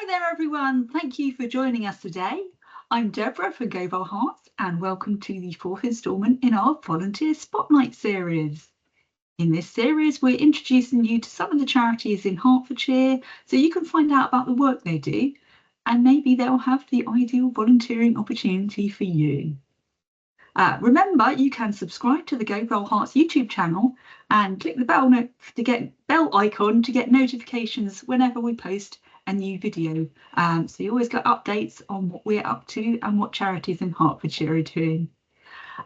there, everyone. Thank you for joining us today. I'm Deborah from GoVolHerts, and welcome to the fourth instalment in our Volunteer Spotlight series. In this series, we're introducing you to some of the charities in Hertfordshire so you can find out about the work they do, and maybe they'll have the ideal volunteering opportunity for you. Remember, you can subscribe to the GoVolHerts YouTube channel and click the bell icon to get notifications whenever we post a new video. So you always get updates on what we're up to and what charities in Hertfordshire are doing.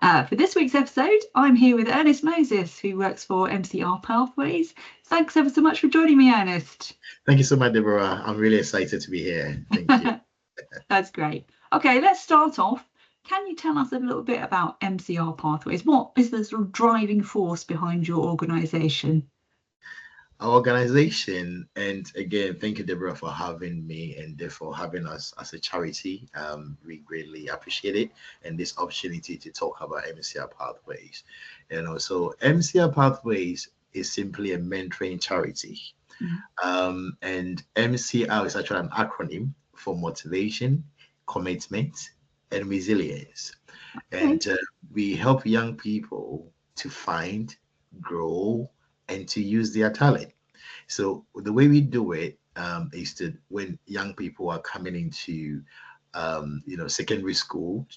For this week's episode, I'm here with Ernest Moses, who works for MCR Pathways. Thanks ever so much for joining me, Ernest. Thank you so much, Deborah. I'm really excited to be here. Thank you. That's great. Okay, let's start off. Can you tell us a little bit about MCR Pathways? What is the sort of driving force behind your organisation? Our organization, and again, thank you, Deborah, for having me and therefore having us as a charity. We greatly appreciate it and this opportunity to talk about MCR Pathways. So MCR Pathways is simply a mentoring charity. And MCR is actually an acronym for motivation, commitment, and resilience. And we help young people to find, grow, and to use their talent. So the way we do it is that when young people are coming into, secondary school,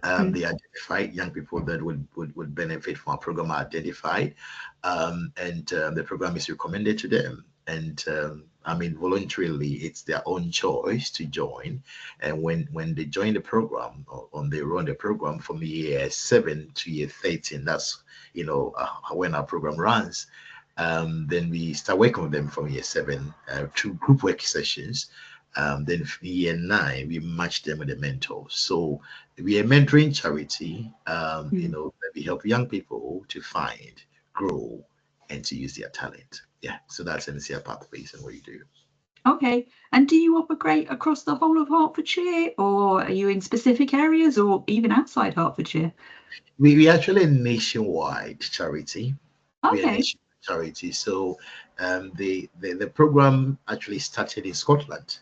they identify young people that would benefit from our program are identified, and the program is recommended to them. And voluntarily, it's their own choice to join. And when they join the program, or when they run the program from year 7 to year 13, that's when our program runs. Then we start working with them from year 7 through group work sessions. Then year 9, we match them with a mentor. So we are a mentoring charity. We help young people to find, grow, and to use their talent. Yeah, so that's MCR Pathways and what you do. Okay, and do you operate across the whole of Hertfordshire, or are you in specific areas, or even outside Hertfordshire? We actually a nationwide charity. Okay. We are a nationwide charity. So the program actually started in Scotland.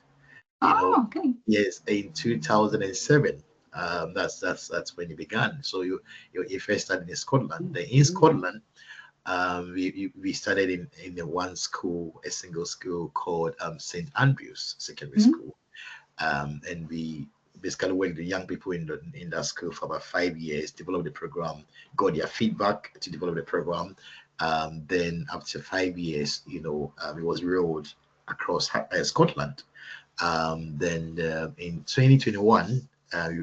Okay. Yes, in 2007. That's when it began. So you first started in Scotland. Then in Scotland, we started in the one school, a single school called St. Andrews Secondary School, and we basically worked with young people in that school for about 5 years, developed the program, got their feedback to develop the program. Then after 5 years, it was rolled across Scotland. Then in 2021,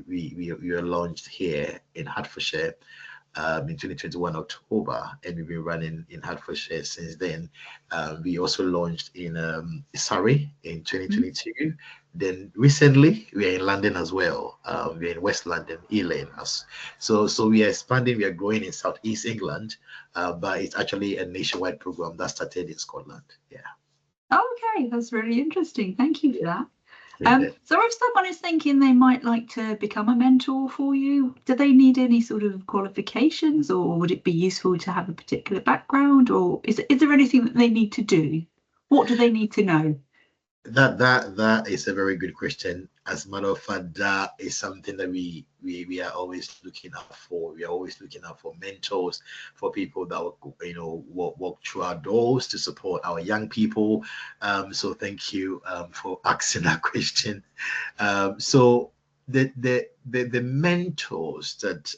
we were launched here in Hertfordshire in 2021 October, and we've been running in Hertfordshire since then. We also launched in Surrey in 2022. Then recently we are in London as well. We're in West London, Ealing. So we are expanding. We are growing in Southeast England, but it's actually a nationwide program that started in Scotland. Yeah. Okay, that's really interesting. Thank you for that. So if someone is thinking they might like to become a mentor for you, do they need any sort of qualifications, or would it be useful to have a particular background, or is there anything that they need to do? What do they need to know? That is a very good question. As a matter of fact, that is something that we are always looking out for. We are always looking out for mentors, for people that will, walk through our doors to support our young people. So thank you for asking that question. So the mentors that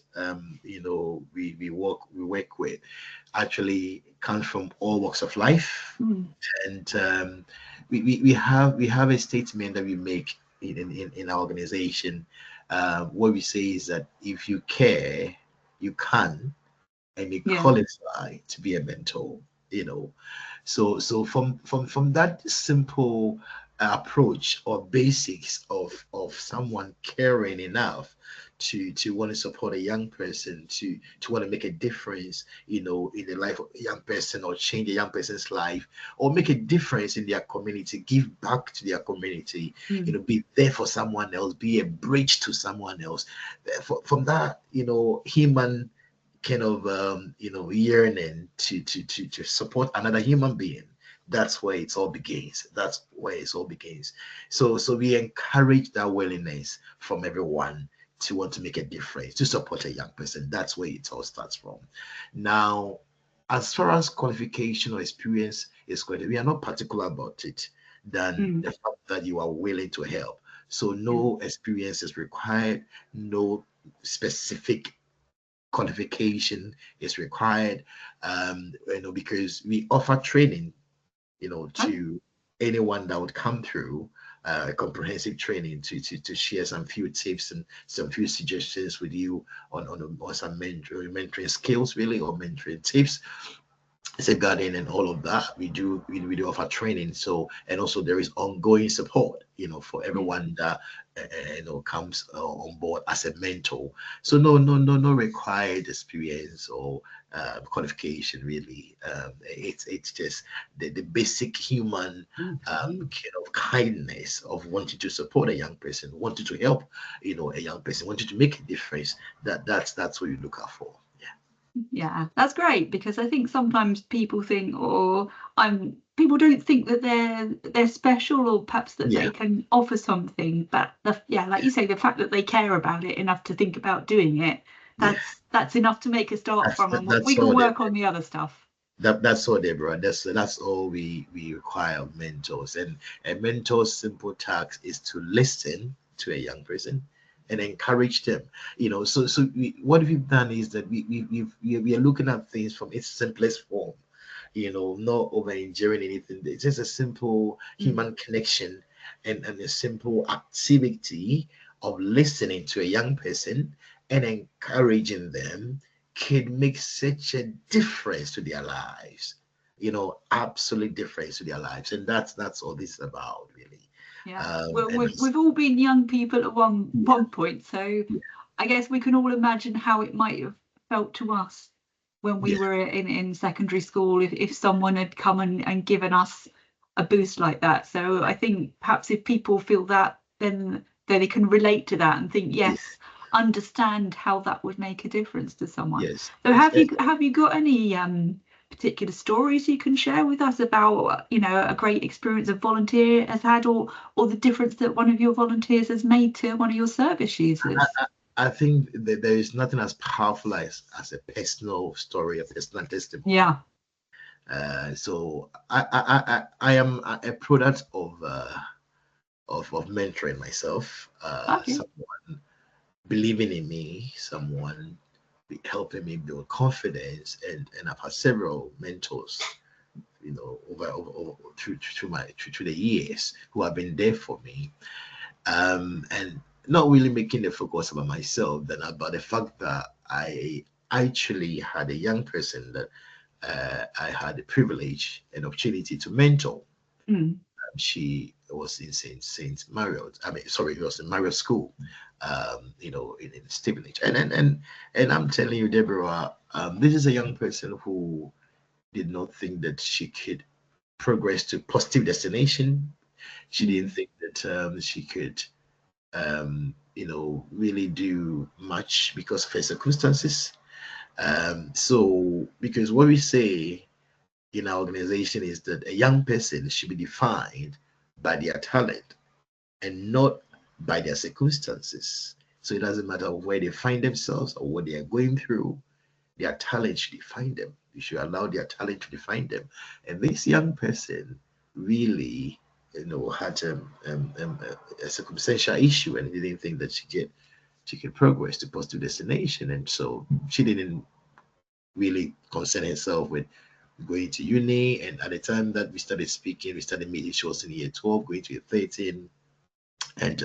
we work with actually comes from all walks of life, and we have a statement that we make in our organization. What we say is that if you care, you can, and you qualify to be a mentor. So from that simple approach or basics of someone caring enough to want to support a young person, to want to make a difference, in the life of a young person, or change a young person's life, or make a difference in their community, give back to their community, be there for someone else, be a bridge to someone else. From that, human kind of yearning to support another human being, That's where it all begins. That's where it all begins. So we encourage that willingness from everyone to want to make a difference, to support a young person. That's where it all starts from. Now, as far as qualification or experience is concerned, we are not particular about it than Mm. the fact that you are willing to help. So Yeah. no experience is required, no specific qualification is required, because we offer training, Okay. to anyone that would come through, comprehensive training to share some few tips and some few suggestions with you on some mentoring skills, really, or mentoring tips, safeguarding and all of that. We do offer training. So, and also there is ongoing support, for Yeah. everyone that comes on board as a mentor. So no required experience or qualification, really. It's just the basic human kind of kindness of wanting to support a young person, wanting to help, a young person, wanting to make a difference. That's what you look out for. Yeah. Yeah, that's great, because I think sometimes people think, or people don't think that they're special, or perhaps that Yeah. they can offer something. But like you say, the fact that they care about it enough to think about doing it, Yeah. that's enough to make a start That's from, and we that's can all they work on the other stuff. that's all, Deborah. That's all we require of mentors. And a mentor's simple task is to listen to a young person and encourage them. What we've done is that we are looking at things from its simplest form. Not over engineering anything. It's just a simple Mm. human connection and a simple activity of listening to a young person and encouraging them can make such a difference to their lives. Absolute difference to their lives. And that's all this is about, really. Yeah, Um, well, and we've all been young people at one point, so yeah, I guess we can all imagine how it might have felt to us when we yeah, were in secondary school, if someone had come and given us a boost like that. So I think perhaps if people feel that, then they can relate to that and think, yeah, yes, understand how that would make a difference to someone. yes, So yes. have you got any particular stories you can share with us about, a great experience a volunteer has had, or the difference that one of your volunteers has made to one of your service users? I think that there is nothing as powerful as a personal story, a personal testimony. Yeah. So I am a product of mentoring myself, Okay. someone believing in me, someone helping me build confidence, and I've had several mentors, over through the years, who have been there for me, and not really making the focus about myself, then about the fact that I actually had a young person that I had the privilege and opportunity to mentor. Mm. She was in Saint Marriott. I mean, sorry, it was in Marriott School, in Stevenage. And I'm telling you, Deborah, this is a young person who did not think that she could progress to positive destination. She didn't Mm. think that she could, really do much because of her circumstances. So, because what we say in our organization is that a young person should be defined by their talent and not by their circumstances. So it doesn't matter where they find themselves or what they are going through, their talent should define them. You should allow their talent to define them. And this young person really, had a circumstantial issue and didn't think that she could progress to positive destination. And so she didn't really concern herself with going to uni. And at the time that we started speaking, we started meeting. She was in year 12, going to year 13. And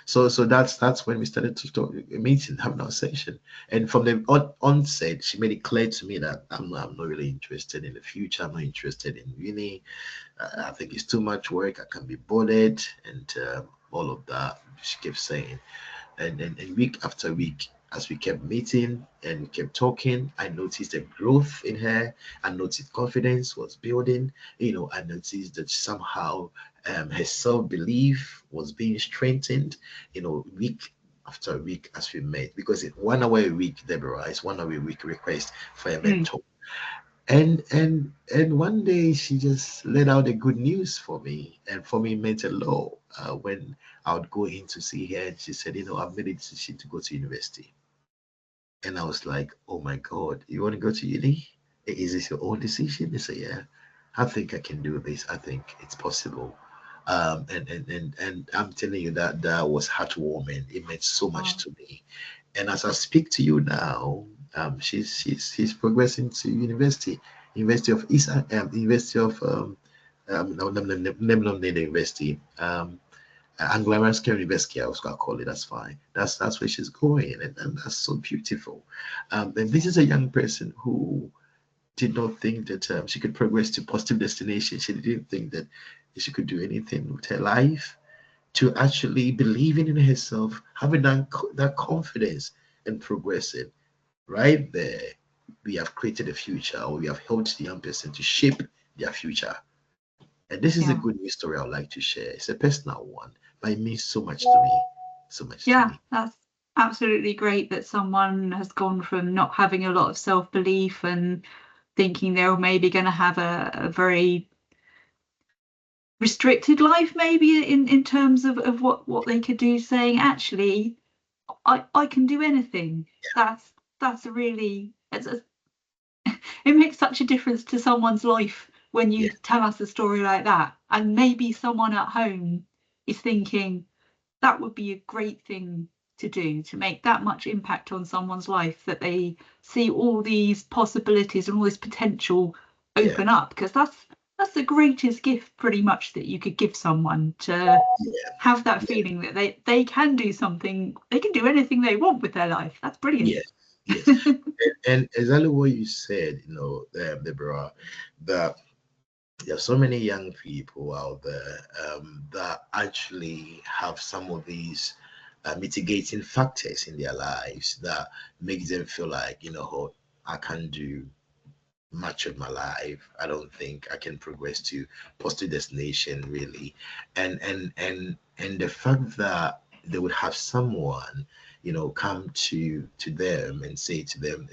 so that's when we started to talk, meeting, having our session. And from the onset, she made it clear to me that I'm not really interested in the future. I'm not interested in uni. I think it's too much work. I can be bothered, and all of that. She kept saying. And week after week, as we kept meeting and we kept talking, I noticed a growth in her. I noticed confidence was building. I noticed that somehow her self-belief was being strengthened, week after week as we met, because 1 hour a week, Deborah, is 1 hour a week request for a Mm. mentor. And one day she just let out the good news for me, and for me it meant a lot. When I would go in to see her, and she said, I've made a decision to go to university. And I was like, oh my God, you want to go to uni? Is this your own decision? They say, yeah, I think I can do this. I think it's possible. And I'm telling you that that was heartwarming. It meant so much Wow. to me. And as I speak to you now, she's progressing to university, University of East, University of no, no, no, no, no, no, no, the university, Anglo-American University, I was gonna call it. That's fine. That's where she's going, and that's so beautiful. And this is a young person who did not think that she could progress to positive destination. She didn't think that she could do anything with her life. To actually believing in herself, having that confidence and progressing, right there, we have created a future, or we have helped the young person to shape their future. And this is a Yeah. good news story I would like to share. It's a personal one, but it means so much to me. So much to Yeah, me. that's absolutely great that someone has gone from not having a lot of self-belief and thinking they're maybe going to have a very restricted life, maybe in terms of what they could do, saying, actually, I can do anything. That's a really it makes such a difference to someone's life when you Yeah, tell us a story like that. And maybe someone at home is thinking, that would be a great thing to do, to make that much impact on someone's life, that they see all these possibilities and all this potential yeah, open up, because that's the greatest gift pretty much that you could give someone, to yeah, have that yeah, feeling that they can do something, they can do anything they want with their life. That's brilliant. yes, yes. And exactly what you said, Deborah, that there are so many young people out there that actually have some of these mitigating factors in their lives that makes them feel like, what, I can't do much of my life. I don't think I can progress to positive destination really. And the fact that they would have someone, come to them and say to them,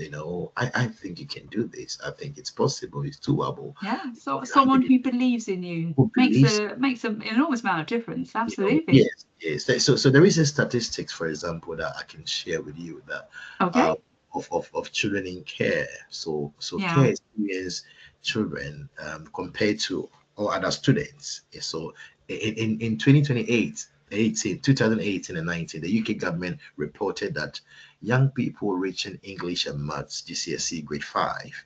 I think you can do this. I think it's possible, it's doable. Yeah, so You have someone the who believes in you who makes believes, an enormous amount of difference. Absolutely. yes, yes. So there is a statistics, for example, that I can share with you that uh, Okay. of children in care. So Yeah. care experience children compared to all other students. So in 2028, 2018 and 19, the UK government reported that young people reaching English and Maths GCSE grade 5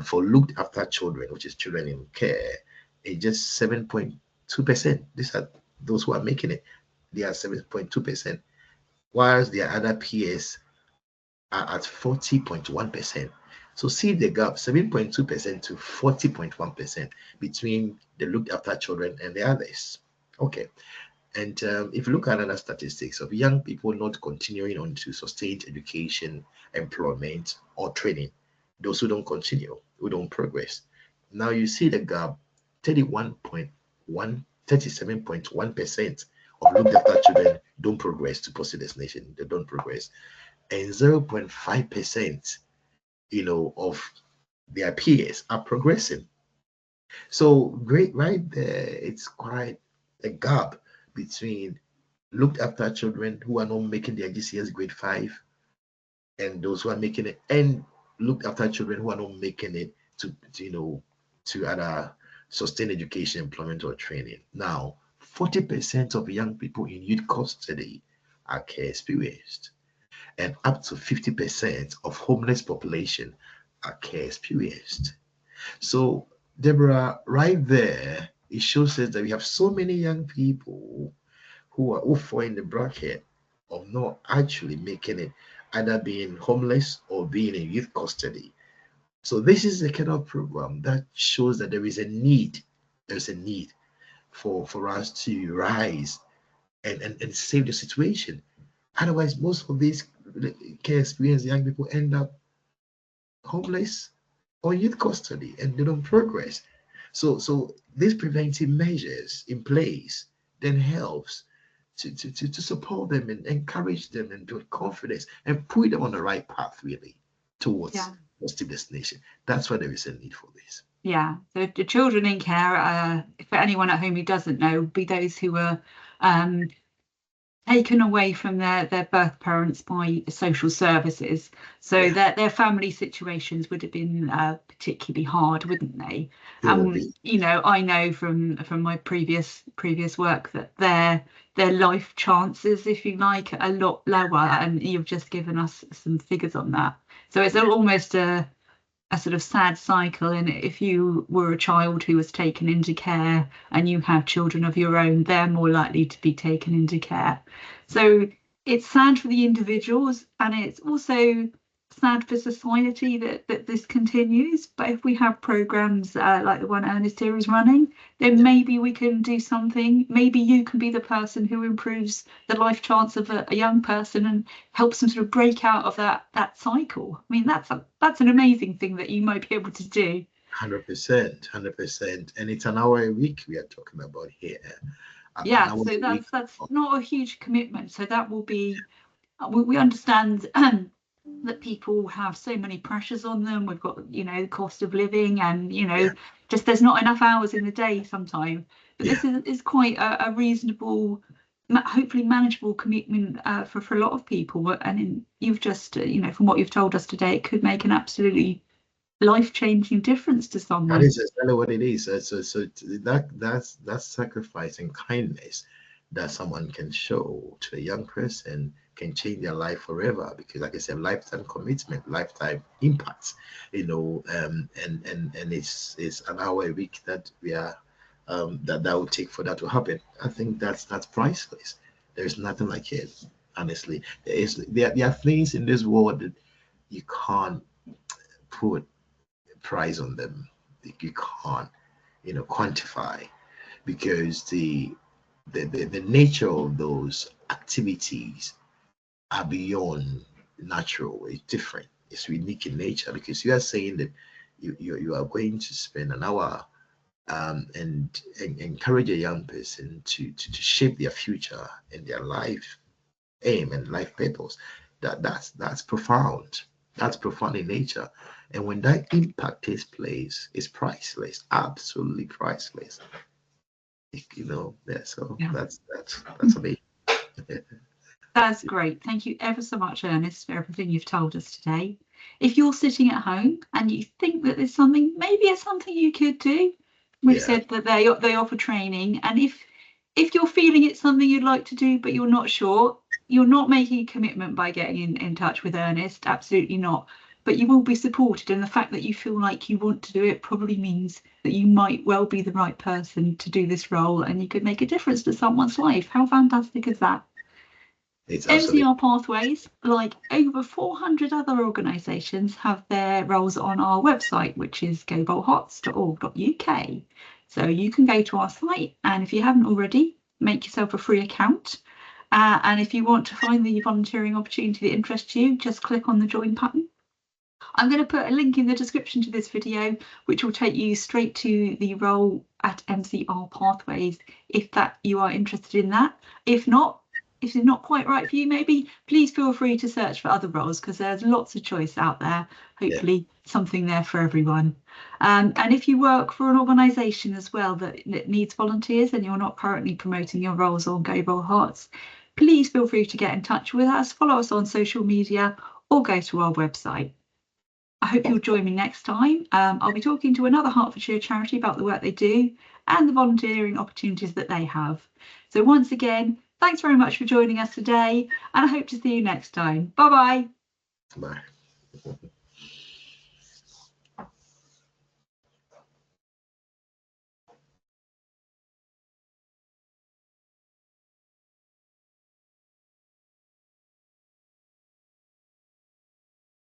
for looked after children, which is children in care, is just 7.2%. These are those who are making it. They are 7.2%, whilst their other peers are at 40.1%. So see the gap, 7.2% to 40.1% between the looked after children and the others. Okay. And if you look at other statistics of young people not continuing on to sustained education, employment, or training, those who don't continue, who don't progress. Now you see the gap, 37.1% of looked after children don't progress to positive destination. They don't progress. And 0.5%, of their peers are progressing. So great, right there, it's quite a gap between looked after children who are not making their GCS grade 5 and those who are making it, and looked after children who are not making it to other sustained education, employment, or training. Now, 40% of young people in youth custody are care experienced, and up to 50% of homeless population are care experienced. So, Deborah, right there, it shows us that we have so many young people who fall in the bracket of not actually making it, either being homeless or being in youth custody. So this is the kind of program that shows that there is a need. There's a need for us to rise and save the situation. Otherwise, most of these care experienced young people end up homeless or youth custody and they don't progress. So these preventive measures in place then helps to support them and encourage them and build confidence and put them on the right path really towards Yeah. positive destination. That's why there is a need for this. Yeah, so the children in care, for anyone at home who doesn't know, be those who were taken away from their birth parents by social services. So their family situations would have been particularly hard, wouldn't they? You know, I know from my previous work that their life chances, if you like, are a lot lower, and you've just given us some figures on that. So it's almost a sort of sad cycle. And if you were a child who was taken into care and you have children of your own, they're more likely to be taken into care. So it's sad for the individuals, and it's also sad for society that this continues. But if we have programs like the one Ernest here is running, then maybe we can do something. Maybe you can be the person who improves the life chance of a young person and helps them sort of break out of that cycle. I mean, that's an amazing thing that you might be able to do. 100%, and it's an hour a week we are talking about here. Yeah, so that's not a huge commitment. So that will be, we understand that people have so many pressures on them. We've got, you know, the cost of living, and, you know, just there's not enough hours in the day sometimes. But this is quite a reasonable, hopefully manageable commitment for a lot of people. And you've just, you know, from what you've told us today, it could make an absolutely life-changing difference to someone. That is exactly what it is. So that's sacrifice and kindness that someone can show to a young person can change their life forever. Because, like I said, lifetime commitment, lifetime impact. You know, and it's an hour a week that we are that will take for that to happen. I think that's priceless. There's nothing like it. Honestly, there are things in this world that you can't put price on them. You can't, you know, quantify, because the nature of those activities are beyond natural. It's different. It's unique in nature, because you are saying that you are going to spend an hour and encourage a young person to shape their future and their life aim and life purpose. That's profound. That's profound in nature. And when that impact takes place, it's priceless, absolutely priceless. You know, so that's amazing. That's great. Thank you ever so much, Ernest, for everything you've told us today. If you're sitting at home and you think that there's something, maybe it's something you could do. We've said that they offer training, and if you're feeling it's something you'd like to do but you're not sure, you're not making a commitment by getting in touch with Ernest. Absolutely not. But you will be supported, and the fact that you feel like you want to do it probably means that you might well be the right person to do this role, and you could make a difference to someone's life. How fantastic is that? MCR Pathways, like over 400 other organisations, have their roles on our website, which is GoVolHerts.org.uk. So you can go to our site, and if you haven't already, make yourself a free account. And if you want to find the volunteering opportunity that interests you, just click on the join button. I'm going to put a link in the description to this video, which will take you straight to the role at MCR Pathways if you are interested in that. If not, if it's not quite right for you, maybe, please feel free to search for other roles, because there's lots of choice out there. Hopefully something there for everyone. And if you work for an organisation as well that needs volunteers and you're not currently promoting your roles on GoVolHerts, please feel free to get in touch with us, follow us on social media, or go to our website. I hope you'll join me next time. I'll be talking to another Hertfordshire charity about the work they do and the volunteering opportunities that they have. So once again, thanks very much for joining us today, and I hope to see you next time. Bye-bye. Bye.